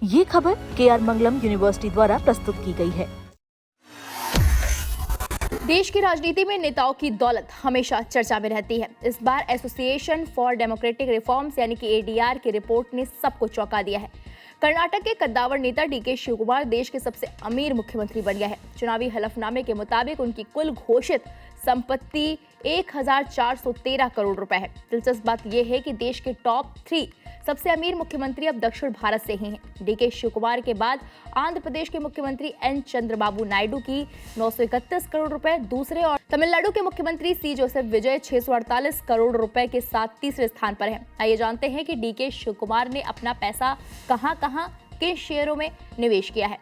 ये खबर KR मंगलम university द्वारा प्रस्तुत की गई है। देश की राजनीति में नेताओं की दौलत हमेशा चर्चा में रहती है। इस bar association for democratic reforms यानी कि ADR की रिपोर्ट ने सबको चौंका दिया है। कर्नाटक के कद्दावर नेता DK शिवकुमार देश के सबसे अमीर मुख्यमंत्री बन गया है। चुनावी हलफनामे के मुताबिक उनकी कुल घोषित संपत्ति 1413 करोड़ रुपए है। दिलचस्प बात यह है कि देश के टॉप 3 सबसे अमीर मुख्यमंत्री अब दक्षिण भारत से ही हैं। DK शिवकुमार के बाद आंध्र प्रदेश के मुख्यमंत्री N चंद्रबाबू नायडू की 931 करोड़ रुपए दूसरे और तमिलनाडु के मुख्यमंत्री C जोसेफ विजय 648 करोड़ रुपए के साथ तीसरे स्थान पर हैं। आइए जानते हैं कि DK शिवकुमार ने अपना पैसा कहां-कहां किन शेयरों में निवेश किया है।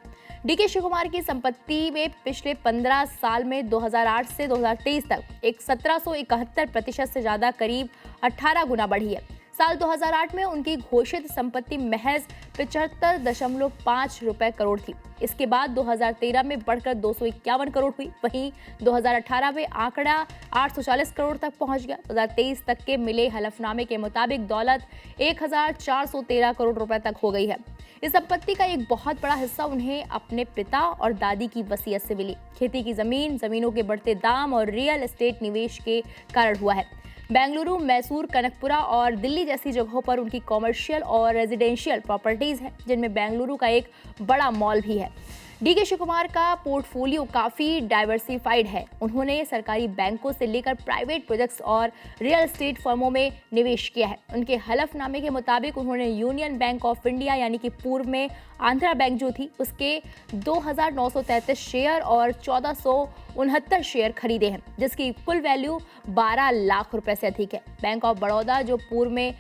DK शिवकुमार की संपत्ति में पिछले 15 साल में 2008 से 2023 तक एक 1771% से ज्यादा करीब 18 गुना बढ़ी है। साल 2008 में उनकी घोषित संपत्ति महज 75.5 रुपए करोड़ थी। इसके बाद 2013 में बढ़कर 251 करोड़ हुई। वहीं 2018 में आंकड़ा 840 करोड़ तक पहुंच गया। 2023 तक के मिले हलफनामे के मुताबिक दौलत 1413 करोड़ रुपए तक हो गई है। इस संपत्ति का एक बहुत बड़ा हिस्सा उन्हें अपने पिता और दादी की वसीयत से मिली। खेती की जमीनों के बढ़ते दाम और रियल एस्टेट निवेश के कारण हुआ है। बेंगलुरु, मैसूर, कनकपुरा और दिल्ली जैसी जगहों पर उनकी कॉमर्शियल और रेजिडेंशियल प्रॉपर्टीज हैं, जिनमें बेंगलुरु का एक बड़ा मॉल भी है। DK शिवकुमार का पोर्टफोलियो काफ़ी डाइवर्सिफाइड है। उन्होंने सरकारी बैंकों से लेकर प्राइवेट प्रोजेक्ट्स और रियल एस्टेट फर्मों में निवेश किया है। उनके हलफनामे के मुताबिक उन्होंने यूनियन बैंक ऑफ इंडिया यानी कि पूर्व में आंध्रा बैंक जो थी उसके 2933 शेयर और 1469 शेयर खरीदे हैं, जिसकी कुल वैल्यू 12 लाख रुपए से अधिक है। बैंक ऑफ बड़ौदा जो पूर्व में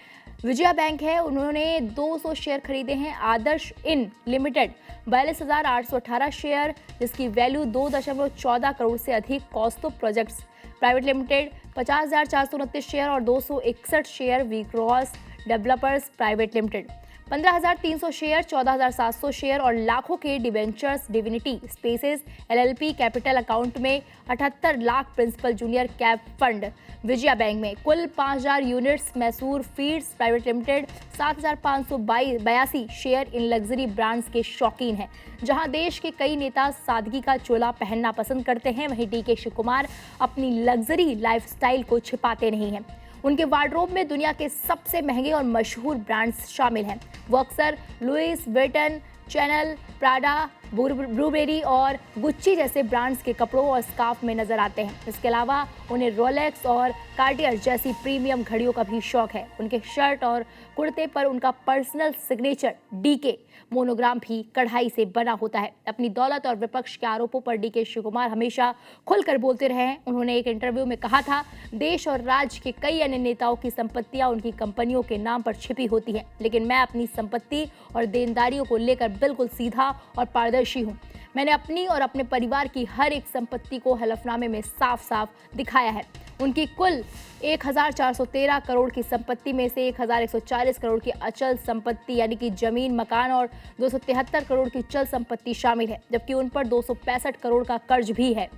विजया बैंक है, उन्होंने 200 शेयर खरीदे हैं। आदर्श इन लिमिटेड 42,818 शेयर, जिसकी वैल्यू 2.14 करोड़ से अधिक। कॉस्तो प्रोजेक्ट्स प्राइवेट लिमिटेड 50,429 शेयर और 261 शेयर। वीक्रॉस developers private limited 15,300 share, 14,700 share और लाखों के debentures. Divinity spaces LLP capital account में 78 lakh principal junior cap fund Vijaya bank में कुल 5,000 units. Mysore feeds private limited 7,582 share इन लग्जरी ब्रांड्स के शौकीन हैं। जहां देश के कई नेता सादगी का चोला पहनना पसंद करते हैं, वहीं DK शिवकुमार अपनी लग्जरी लाइफस्टाइल को छिपाते नहीं हैं। उनके वार्डरोब में दुनिया के सबसे महंगे और मशहूर ब्रांड्स शामिल हैं। वो अक्सर Louis Vuitton, Chanel, Prada, Burberry और गुच्ची जैसे ब्रांड्स के कपड़ों और स्कार्फ में नजर आते हैं। इसके अलावा उन्हें रोलेक्स और कार्टियर जैसी प्रीमियम घड़ियों का भी शौक है। उनके शर्ट और कुर्ते पर उनका पर्सनल सिग्नेचर DK मोनोग्राम भी कढ़ाई से बना होता है। अपनी दौलत और विपक्ष के आरोपों पर DK शिवकुमार हमेशा खुलकर बोलते रहे हैं। उन्होंने एक इंटरव्यू में कहा था, देश और राज्य के कई अन्य नेताओं की संपत्तियां उनकी कंपनियों के नाम पर छिपी होती हैं, लेकिन मैं अपनी संपत्ति और देनदारियों को लेकर बिल्कुल सीधा और पारदर्शी हूँ। मैंने अपनी और अपने परिवार की हर एक संपत्ति को हलफनामे में साफ साफ दिखाया है। उनकी कुल 1413 करोड़ की संपत्ति में से 1140 करोड़ की अचल संपत्ति यानी कि जमीन, मकान और 273 करोड़ की चल संपत्ति शामिल है, जबकि उन पर 265 करोड़ का कर्ज भी है।